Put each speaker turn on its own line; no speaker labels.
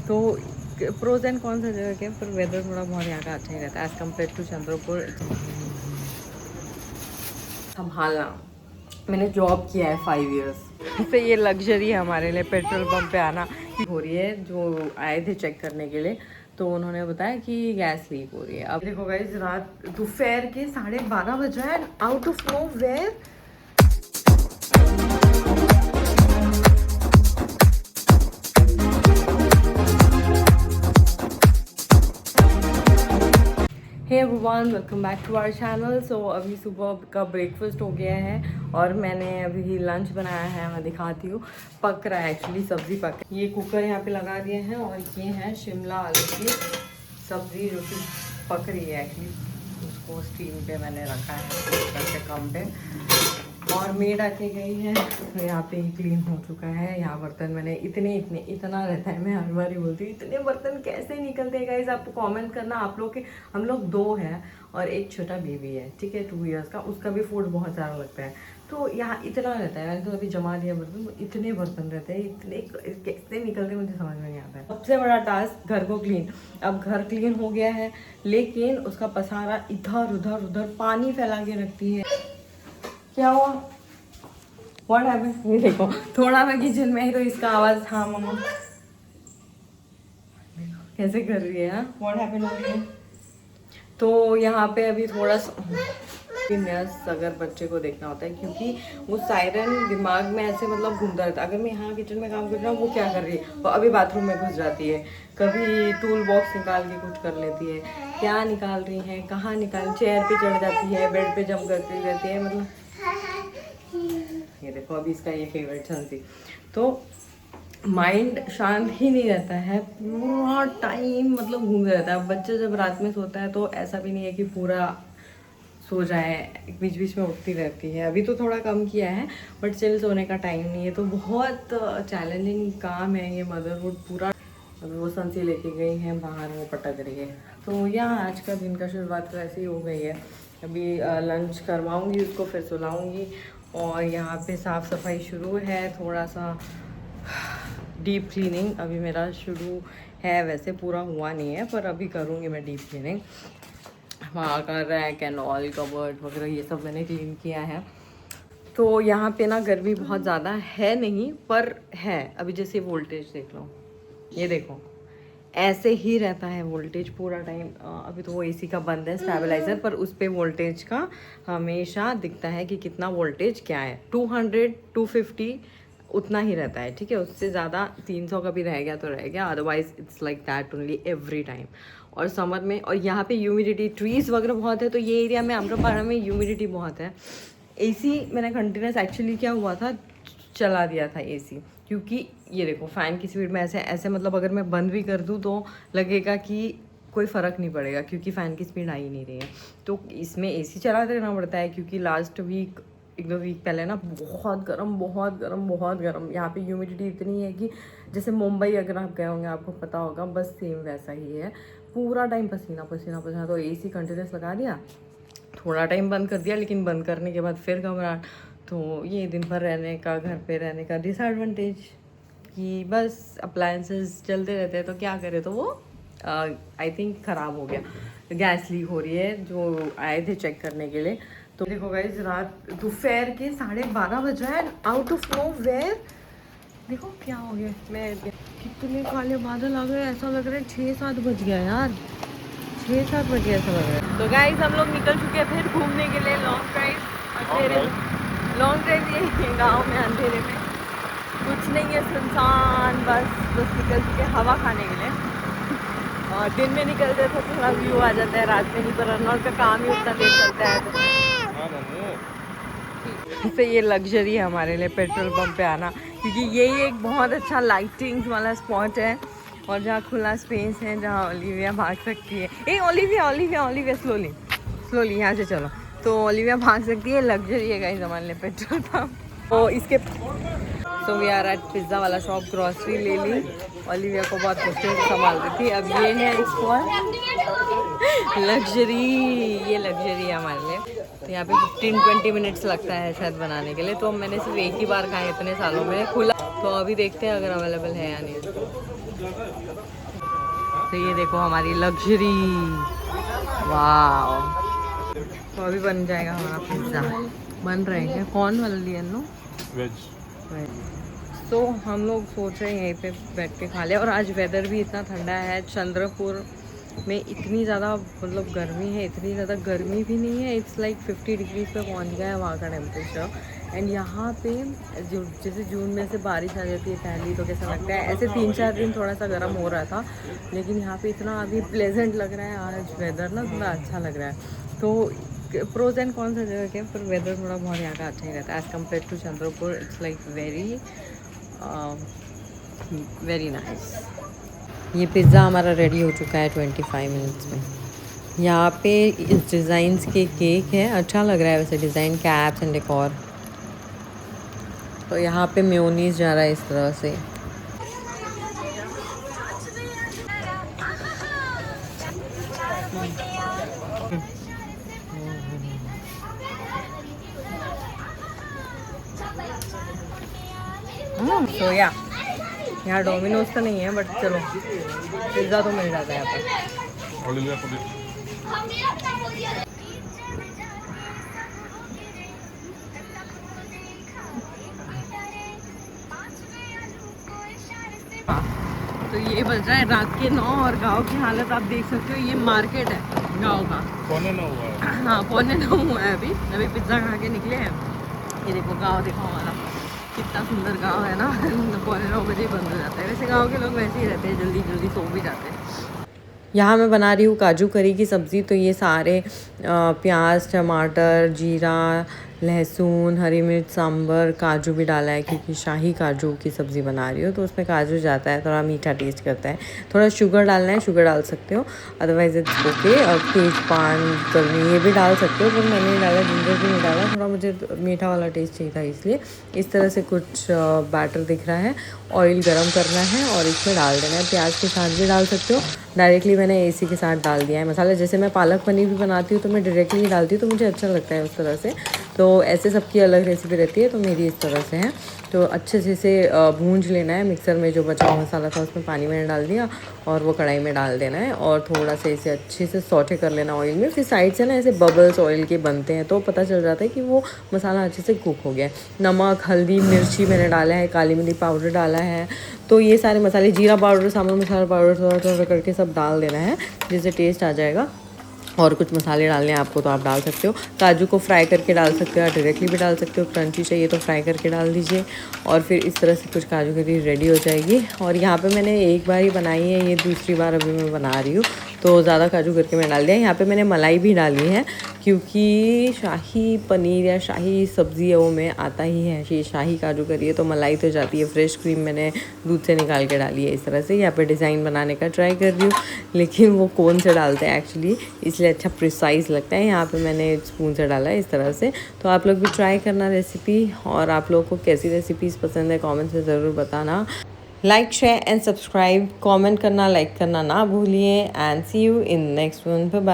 तो pros and कौन सा जगह के, पर वेदर थोड़ा बहुत यहाँ का अच्छा ही रहता है एज़ कम्पेयर टू चंद्रपुर। संभालना, मैंने जॉब किया है 5 इयर्स तो ये लग्जरी है हमारे लिए पेट्रोल पंप पे आना हो रही है। जो आए थे चेक करने के लिए तो उन्होंने बताया कि गैस लीक हो रही है। अब देखो गाइस, रात दोपहर के 12:30 बज रहा है, out of nowhere hey everyone, welcome back to our channel. So अभी सुबह का ब्रेकफास्ट हो गया है और मैंने अभी लंच बनाया है। मैं दिखाती हूँ, पक रहा है एक्चुअली, सब्ज़ी पक रही है। ये कुकर यहाँ पे लगा दिए हैं और ये है शिमला आलू की सब्ज़ी जो कि पक रही है एक्चुअली। उसको स्टीम पे मैंने रखा है कुकर से कम पे। और मेड आके गई है तो यहाँ पे ही क्लीन हो चुका है। यहाँ बर्तन मैंने इतना रहता है, मैं हर बार ही बोलती हूँ इतने बर्तन कैसे निकलते हैं गाइस। आपको कमेंट करना आप लोग के। हम लोग 2 हैं और एक छोटा बेबी है, ठीक है, 2 इयर्स का। उसका भी फूड बहुत सारा लगता है, तो यहाँ इतना रहता है। मैंने तो अभी जमा दिया बर्तन, इतने बर्तन रहते हैं, इतने कैसे निकलते मुझे समझ में नहीं आता है। सबसे बड़ा टास्क घर को क्लीन। अब घर क्लीन हो गया है लेकिन उसका पसारा इधर उधर उधर पानी फैला के रखती है। क्या हुआ? What happened? ये देखो, थोड़ा मैं किचन में ही तो इसका आवाज। हाँ मम्मा, कैसे कर रही है। हाँ, व्हाट हैपेंड हो रही है। तो यहाँ पे अभी थोड़ा अगर बच्चे को देखना होता है क्योंकि वो सायरन दिमाग में ऐसे मतलब घूमता रहता है। अगर मैं यहाँ किचन में काम कर रहा हूँ, वो क्या कर रही है, वो अभी बाथरूम में घुस जाती है, कभी टूल बॉक्स निकाल के कुछ कर लेती है, क्या निकाल रही है, कहाँ निकाल, चेयर पे चढ़ जाती है, बेड पे जंप करती रहती है। मतलब ये देखो, अभी इसका ये फेवरेट हंसी। तो माइंड शांत ही नहीं रहता है, पूरा टाइम मतलब घूमता रहता है। बच्चा जब रात में सोता है तो ऐसा भी नहीं है कि पूरा सो जाए, बीच बीच में उठती रहती है। अभी तो थोड़ा कम किया है बट स्टिल सोने का टाइम नहीं है, तो बहुत चैलेंजिंग काम है ये मदरहुड पूरा। अभी वो संसी लेके गई हैं बाहर, वो पटक रही है। तो यहाँ आज का दिन का शुरुआत तो ऐसे ही हो गई है। अभी लंच करवाऊँगी उसको, फिर सुलाऊँगी। और यहाँ पे साफ़ सफाई शुरू है, थोड़ा सा डीप क्लीनिंग अभी मेरा शुरू है। वैसे पूरा हुआ नहीं है पर अभी करूँगी मैं डीप क्लीनिंग। वहाँ का रैक एंड ऑल कबर्ड वगैरह ये सब मैंने क्लीन किया है। तो यहाँ पे ना गर्मी बहुत ज़्यादा है नहीं, पर है। अभी जैसे वोल्टेज देख लो, ये देखो ऐसे ही रहता है वोल्टेज पूरा टाइम। अभी तो वो एसी का बंद है स्टेबलाइज़र, पर उस पे वोल्टेज का हमेशा दिखता है कि कितना वोल्टेज क्या है। 200 250 उतना ही रहता है, ठीक है। उससे ज़्यादा 300 का भी रह गया तो रह गया, otherwise it's like that only every time. और समर में, और यहाँ पे ह्यूमिडिटी, ट्रीज़ वगैरह बहुत है, तो ये एरिया में आम्रपाड़ा में ह्यूमिडिटी बहुत है। एसी मैंने कंटिन्यूस, एक्चुअली क्या हुआ था, चला दिया था एसी, क्योंकि ये देखो फ़ैन की स्पीड में ऐसे ऐसे मतलब अगर मैं बंद भी कर दूँ तो लगेगा कि कोई फ़र्क नहीं पड़ेगा क्योंकि फ़ैन की स्पीड आ ही नहीं रही है। तो इसमें एसी चलाते रहना पड़ता है क्योंकि लास्ट वीक 1-2 वीक पहले ना बहुत गर्म बहुत गर्म बहुत गर्म। यहाँ पे ह्यूमिडिटी इतनी है कि जैसे मुंबई अगर आप गए होंगे आपको पता होगा, बस सेम वैसा ही है, पूरा टाइम पसीना पसीना पसीना। तो एसी कंटिन्यूस लगा दिया, थोड़ा टाइम बंद कर दिया, लेकिन बंद करने के बाद फिर घबराहट। तो ये दिन भर रहने का, घर पे रहने का डिसएडवांटेज कि बस अप्लायंसेस चलते रहते हैं। तो क्या करें, तो वो आई थिंक ख़राब हो गया, गैस लीक हो रही है। जो आए थे चेक करने के लिए, तो देखो गाइस, रात दोपहर के 12:30 बज रहा है, आउट ऑफ नो वेयर देखो क्या हो गया। मैं कितने काले बादल आ गए, ऐसा लग रहा है 6-7 बज गया यार, 6-7 बजे ऐसा लग रहा है। तो गाइस हम लोग निकल चुके हैं फिर घूमने के लिए, लॉन्ग ड्राइव अंधेरे में। लॉन्ग ड्राइव ये गांव में अंधेरे में कुछ नहीं है, सुनसान, बस निकल चुके हवा खाने के लिए। और दिन में निकलते तो थोड़ा व्यू आ जाता है, रात में नहीं, पर रनआउट का काम ही उतना देर चलता है। तो ये लग्जरी है हमारे लिए पेट्रोल पंप पे आना, क्योंकि यही एक बहुत अच्छा लाइटिंग वाला स्पॉट है और जहाँ खुला स्पेस है, जहाँ ओलिविया भाग सकती है। ए Olivia Olivia Olivia, slowly slowly, यहाँ से चलो। तो ओलिविया भाग सकती है, लग्जरी है गाइस हमारे लिए पेट्रोल पंप। तो इसके so we are at pizza वाला शॉप, ग्रॉसरी ले ली। ओलिविया को बहुत मुश्किल से संभाल रही थी। अब ये है स्पॉट लग्जरी, ये लग्जरी है हमारे लिए। तो यहाँ पे 15-20 मिनट्स लगता है शायद बनाने के लिए। तो मैंने सिर्फ एक ही बार खाए इतने सालों में खुला, तो अभी देखते हैं अगर अवेलेबल है या नहीं। तो ये देखो हमारी लग्जरी, वाह। तो अभी बन जाएगा हमारा पिज्ज़ा। बन रहे हैं, कौन वाला लिया नो?
वेज।
तो हम लोग सोच रहे हैं यहीं पे बैठ के खा लें। और आज वेदर भी इतना ठंडा है। चंद्रपुर में इतनी ज़्यादा मतलब गर्मी है, इतनी ज़्यादा गर्मी भी नहीं है, इट्स लाइक 50 डिग्रीज पे पहुंच गया है वहाँ का टेम्परेचर। एंड यहाँ पे जैसे जून में से बारिश आ जाती है पहली तो कैसा लगता है, ऐसे 3-4 दिन थोड़ा सा गर्म हो रहा था, लेकिन यहाँ पे इतना अभी प्लेजेंट लग रहा है आज वेदर ना, थोड़ा अच्छा लग रहा है। तो प्रोज एंड कौन सा जगह के, पर वेदर थोड़ा बहुत यहाँ का अच्छा ही रहता है as compare to Chandrapur. It's like very nice. ये पिज़्ज़ा हमारा रेडी हो चुका है 25 मिनट्स में। यहाँ पे इस डिज़ाइंस के केक है, अच्छा लग रहा है वैसे डिज़ाइन, कैप्स एंड डेकोर। तो यहाँ पे मेयोनीज जा रहा है इस तरह से। तो यहाँ डोमिनोज तो नहीं है, बट चलो पिज़्ज़ा तो मिल जाता है यहाँ पर। तो ये बज रहा है रात के 9 और गांव की हालत आप देख सकते हो। ये मार्केट है गांव का,
9:45 हुआ है।
हाँ 9:15 हुआ है अभी पिज़्ज़ा खा के निकले हैं। ये देखो गांव, देखो हमारा कितना सुंदर गांव है ना। 9:15 बजे ही बंद हो जाता है। वैसे गांव के लोग वैसे ही रहते हैं, जल्दी जल्दी सो भी जाते हैं। यहाँ मैं बना रही हूँ काजू करी की सब्ज़ी। तो ये सारे प्याज, टमाटर, जीरा, लहसुन, हरी मिर्च, सांभर, काजू भी डाला है क्योंकि शाही काजू की सब्ज़ी बना रही हूँ तो उसमें काजू जाता है, थोड़ा मीठा टेस्ट करता है। थोड़ा शुगर डालना है, शुगर डाल सकते हो, अदरवाइज़ इट्स ओके। और तेजपान करनी ये भी डाल सकते हो, पर मैंने नहीं डाला, जिंजर भी नहीं डाला, थोड़ा मुझे मीठा वाला टेस्ट चाहिए था इसलिए। इस तरह से कुछ बैटर दिख रहा है। ऑयल गरम करना है और इसमें डाल देना है। प्याज के साथ भी डाल सकते हो, डायरेक्टली मैंने इसी के साथ डाल दिया है मसाला। जैसे मैं पालक पनीर भी बनाती हूँ तो मैं डायरेक्टली ही डालती हूँ, तो मुझे अच्छा लगता है उस तरह से। तो ऐसे सबकी अलग रेसिपी रहती है, तो मेरी इस तरह से है। तो अच्छे से इसे भूंज लेना है। मिक्सर में जो बचा हुआ मसाला था उसमें पानी मैंने डाल दिया और वो कढ़ाई में डाल देना है और थोड़ा सा इसे अच्छे से सौटे कर लेना ऑयल में। फिर साइड से ना ऐसे बबल्स ऑयल के बनते हैं तो पता चल जाता है कि वो मसाला अच्छे से कुक हो गया है। नमक, हल्दी, मिर्ची मैंने डाला है, काली मिर्च पाउडर डाला है। तो ये सारे मसाले, जीरा पाउडर, सांभर मसाला पाउडर, थोड़ा थोड़ा करके सब डाल देना है जिससे टेस्ट आ जाएगा। और कुछ मसाले डालने हैं आपको तो आप डाल सकते हो। काजू को फ्राई करके डाल सकते हो, आप डायरेक्टली भी डाल सकते हो। क्रंची चाहिए तो फ्राई करके डाल दीजिए और फिर इस तरह से कुछ काजू करी रेडी हो जाएगी। और यहाँ पे मैंने एक बार ही बनाई है, ये दूसरी बार अभी मैं बना रही हूँ तो ज़्यादा काजू करके मैं डाल दिया। यहाँ पे मैंने मलाई भी डाली है क्योंकि शाही पनीर या शाही सब्ज़ी है वो में आता ही है, ये शाही काजू करी है तो मलाई तो जाती है। फ्रेश क्रीम मैंने दूध से निकाल के डाली है इस तरह से। यहाँ पे डिज़ाइन बनाने का ट्राई कर रही हूँ, लेकिन वो कौन से डालते हैं एक्चुअली, इसलिए अच्छा प्रिसाइज लगता है। यहाँ पे मैंने स्पून से डाला है इस तरह से। तो आप लोग भी ट्राई करना रेसिपी, और आप लोगों को कैसी रेसिपीज़ पसंद है कमेंट्स में ज़रूर बताना। Like, share and subscribe, comment करना, लाइक करना ना भूलिए। And see you in next one. Bye bye.